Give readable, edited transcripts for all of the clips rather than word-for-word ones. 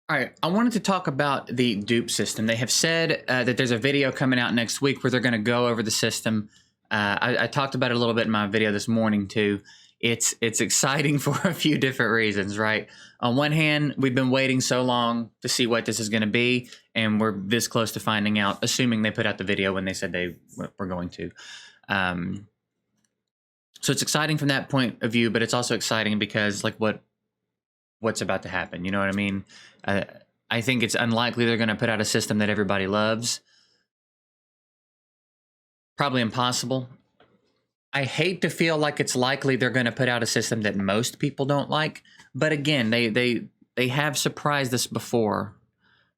All right, I wanted to talk about the dupe system. They have said that there's a video coming out next week where they're going to go over the system. I talked about it a little bit in my video this morning too. It's exciting for a few different reasons, right? On one hand, we've been waiting so long to see what this is going to be, and we're this close to finding out, assuming they put out the video when they said they were going to. So it's exciting from that point of view, but it's also exciting because like what's about to happen. You know what I mean? I think it's unlikely they're going to put out a system that everybody loves. Probably impossible. I hate to feel like it's likely they're going to put out a system that most people don't like. But again, they have surprised us before.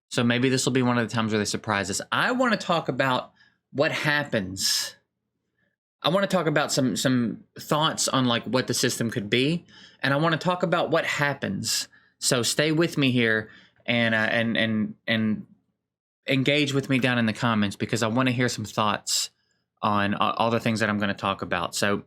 So maybe this will be one of the times where they surprise us. I want to talk about what happens. I want to talk about some thoughts on like what the system could be. And I want to talk about what happens. So stay with me here and engage with me down in the comments because I want to hear some thoughts on all the things that I'm going to talk about. So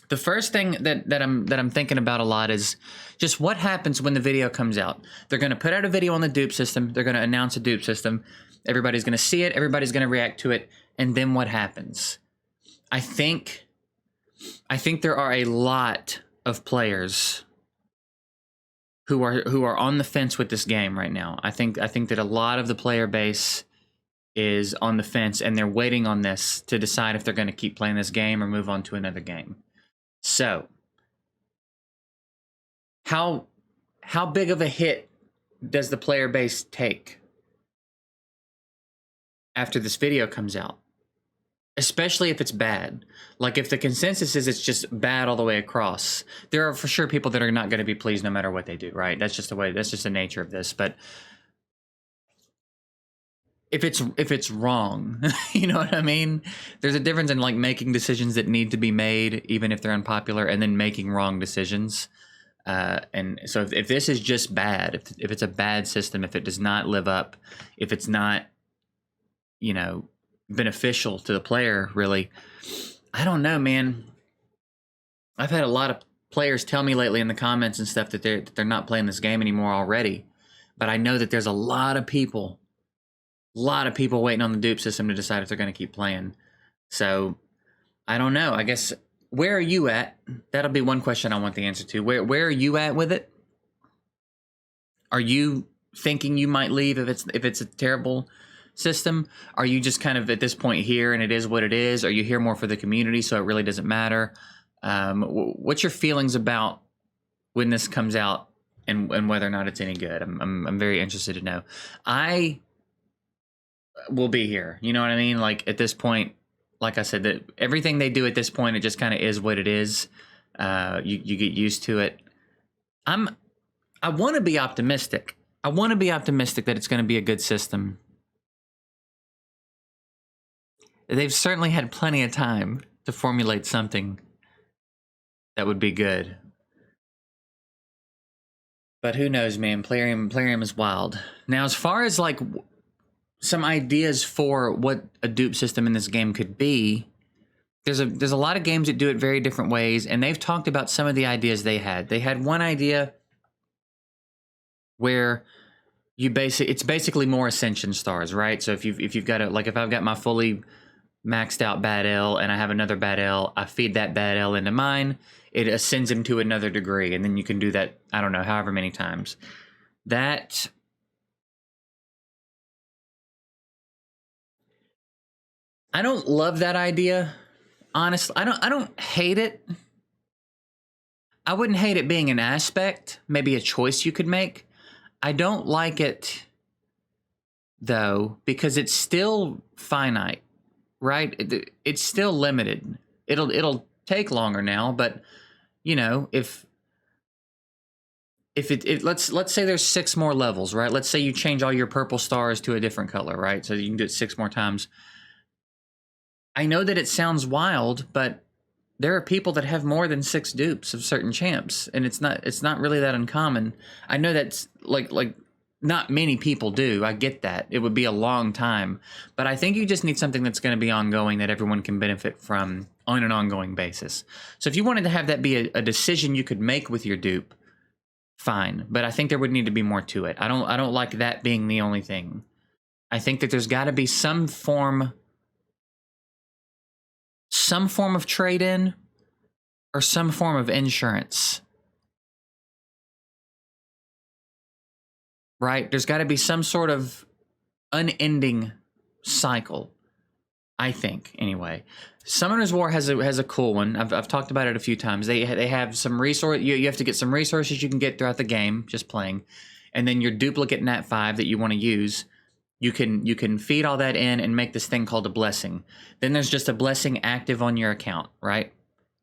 the first thing that I'm thinking about a lot is just what happens when the video comes out. They're going to put out a video on the dupe system. They're going to announce a dupe system. Everybody's going to see it. Everybody's going to react to it. And then what happens? I think there are a lot of players who are on the fence with this game right now. I think that a lot of the player base is on the fence and they're waiting on this to decide if they're going to keep playing this game or move on to another game. So, how big of a hit does the player base take after this video comes out? Especially if it's bad. Like if the consensus is it's just bad all the way across, there are for sure people that are not going to be pleased no matter what they do, right? That's just the nature of this. But if it's wrong, you know what I mean? There's a difference in like making decisions that need to be made, even if they're unpopular, and then making wrong decisions. And so if this is just bad, if it's a bad system, if it does not live up, if it's not, beneficial to the player, really, I don't know, man. I've had a lot of players tell me lately in the comments and stuff that they're not playing this game anymore already. But I know that there's a lot of people waiting on the dupe system to decide if they're going to keep playing. So I don't know. I guess where are you at? That'll be one question I want the answer to. Where are you at with it? Are you thinking you might leave if it's a terrible system? Are you just kind of at this point here and it is what it is? Are you here more for the community so it really doesn't matter? What's your feelings about when this comes out and whether or not it's any good? I'm very interested to know. I will be here. You know what I mean? Like at this point, like I said, that everything they do at this point, it just kind of is what it is. You get used to it. I want to be optimistic. I want to be optimistic that it's going to be a good system. They've certainly had plenty of time to formulate something that would be good. But who knows, man? Plarium is wild. Now, as far as like some ideas for what a dupe system in this game could be, there's a lot of games that do it very different ways, and they've talked about some of the ideas they had. They had one idea where it's basically more ascension stars, right? So if you've got if I've got my fully maxed out bad L and I have another bad L, I feed that bad L into mine, it ascends him to another degree, and then you can do that, I don't know, however many times. That I don't love that idea. Honestly, I don't hate it. I wouldn't hate it being an aspect, maybe a choice you could make. I don't like it though because it's still finite. Right? It's still limited. It'll take longer now, but if let's say there's 6 more levels, right? Let's say you change all your purple stars to a different color, right? So you can do it 6 more times. I know that it sounds wild, but there are people that have more than 6 dupes of certain champs, and it's not really that uncommon. I know that's like not many people do. I get that. It would be a long time. But I think you just need something that's going to be ongoing that everyone can benefit from on an ongoing basis. So if you wanted to have that be a decision you could make with your dupe, fine. But I think there would need to be more to it. I don't like that being the only thing. I think that there's got to be some form of trade-in or some form of insurance. Right? There's got to be some sort of unending cycle, I think, anyway. Summoner's War has a cool one. I've talked about it a few times. They have some resource. You have to get some resources you can get throughout the game just playing, and then your duplicate Nat 5 that you want to use. You can feed all that in and make this thing called a blessing. Then there's just a blessing active on your account, right?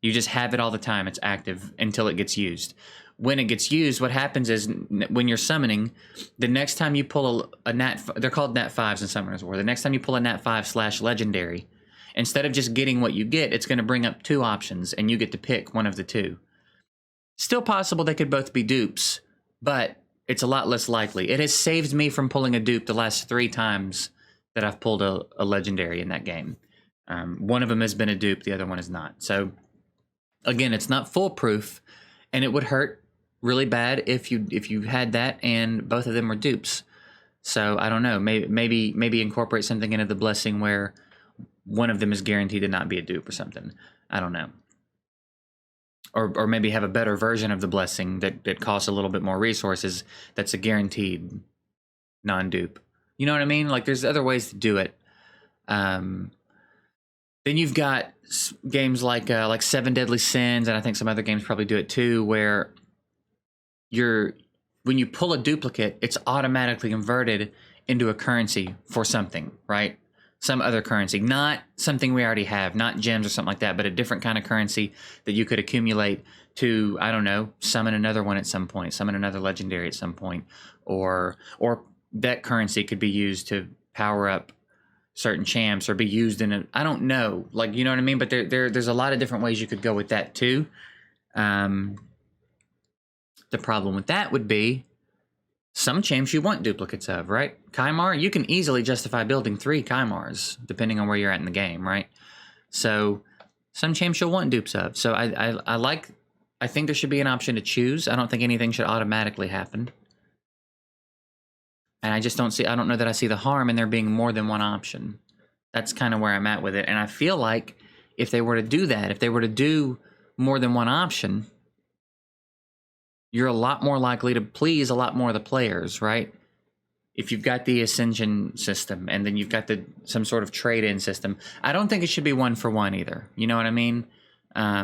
You just have it all the time. It's active until it gets used. When it gets used, what happens is when you're summoning, the next time you pull a Nat, they're called Nat 5s in Summoner's War. The next time you pull a Nat 5 / legendary, instead of just getting what you get, it's going to bring up 2 options, and you get to pick one of the 2. Still possible they could both be dupes, but it's a lot less likely. It has saved me from pulling a dupe the last 3 times that I've pulled a legendary in that game. One of them has been a dupe, the other one is not. So, again, it's not foolproof, and it would hurt really bad if you had that and both of them were dupes. So I don't know. Maybe incorporate something into the blessing where one of them is guaranteed to not be a dupe or something. I don't know. Or maybe have a better version of the blessing that costs a little bit more resources. That's a guaranteed non-dupe. You know what I mean? Like there's other ways to do it. Then you've got games like 7 Deadly Sins, and I think some other games probably do it too, where when you pull a duplicate, it's automatically converted into a currency for something, right? Some other currency, not something we already have, not gems or something like that, but a different kind of currency that you could accumulate to, I don't know, summon another one at some point, summon another legendary at some point, or that currency could be used to power up certain champs or be used in a, I don't know, like, you know what I mean? But there's a lot of different ways you could go with that too. The problem with that would be some champs you want duplicates of, right? Kymar, you can easily justify building 3 Kymars, depending on where you're at in the game, right? So some champs you'll want dupes of. So I think there should be an option to choose. I don't think anything should automatically happen. And I don't know that I see the harm in there being more than one option. That's kind of where I'm at with it. And I feel like if they were to do that, if they were to do more than one option, you're a lot more likely to please a lot more of the players, right? If you've got the Ascension system and then you've got some sort of trade-in system, I don't think it should be 1-for-1 either. You know what I mean? I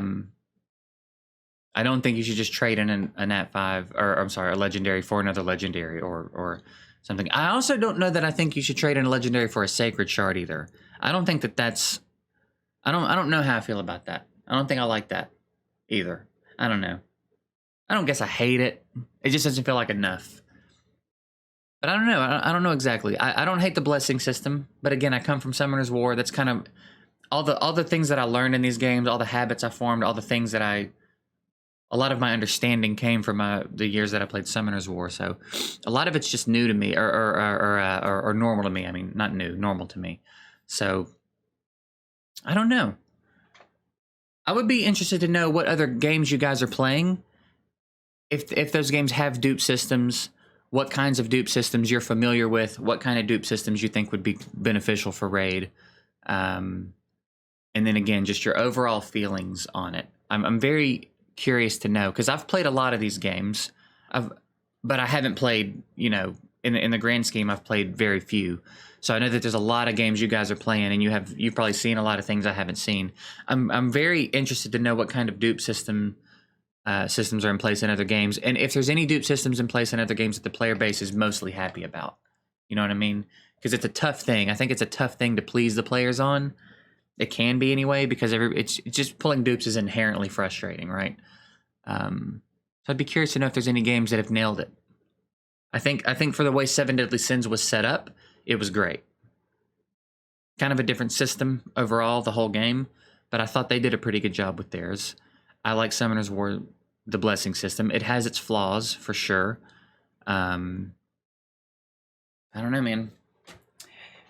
don't think you should just trade in a Nat 5, or I'm sorry, a legendary for another legendary or something. I also don't know that I think you should trade in a legendary for a sacred shard either. I don't think that's. I don't know how I feel about that. I don't think I like that either. I don't know. I don't guess I hate it. It just doesn't feel like enough. But I don't know. I don't know exactly. I don't hate the blessing system. But again, I come from Summoner's War. That's kind of all the things that I learned in these games, all the habits I formed, all the things that a lot of my understanding came from the years that I played Summoner's War. So a lot of it's just new to me or normal to me. I mean, not new, normal to me. So I don't know. I would be interested to know what other games you guys are playing. If those games have dupe systems, what kinds of dupe systems you're familiar with, what kind of dupe systems you think would be beneficial for Raid. And then again, just your overall feelings on it. I'm very curious to know, because I've played a lot of these games, but I haven't played, you know, in the grand scheme, I've played very few. So I know that there's a lot of games you guys are playing, and you've probably seen a lot of things I haven't seen. I'm very interested to know what kind of dupe systems are in place in other games, and if there's any dupe systems in place in other games that the player base is mostly happy about. You know what I mean? Because it's a tough thing. I think it's a tough thing to please the players on. It can be anyway, because it's just pulling dupes is inherently frustrating, right? So I'd be curious to know if there's any games that have nailed it. I think for the way 7 Deadly Sins was set up, it was great. Kind of a different system overall, the whole game, but I thought they did a pretty good job with theirs. I like Summoner's War, the blessing system. It has its flaws, for sure. I don't know, man.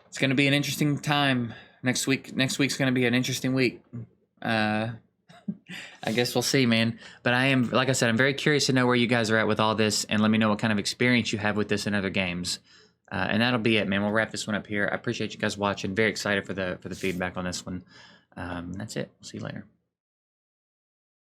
It's going to be an interesting time next week. Next week's going to be an interesting week. I guess we'll see, man. But I am, like I said, I'm very curious to know where you guys are at with all this, and let me know what kind of experience you have with this in other games. And that'll be it, man. We'll wrap this one up here. I appreciate you guys watching. Very excited for the feedback on this one. That's it. We'll see you later.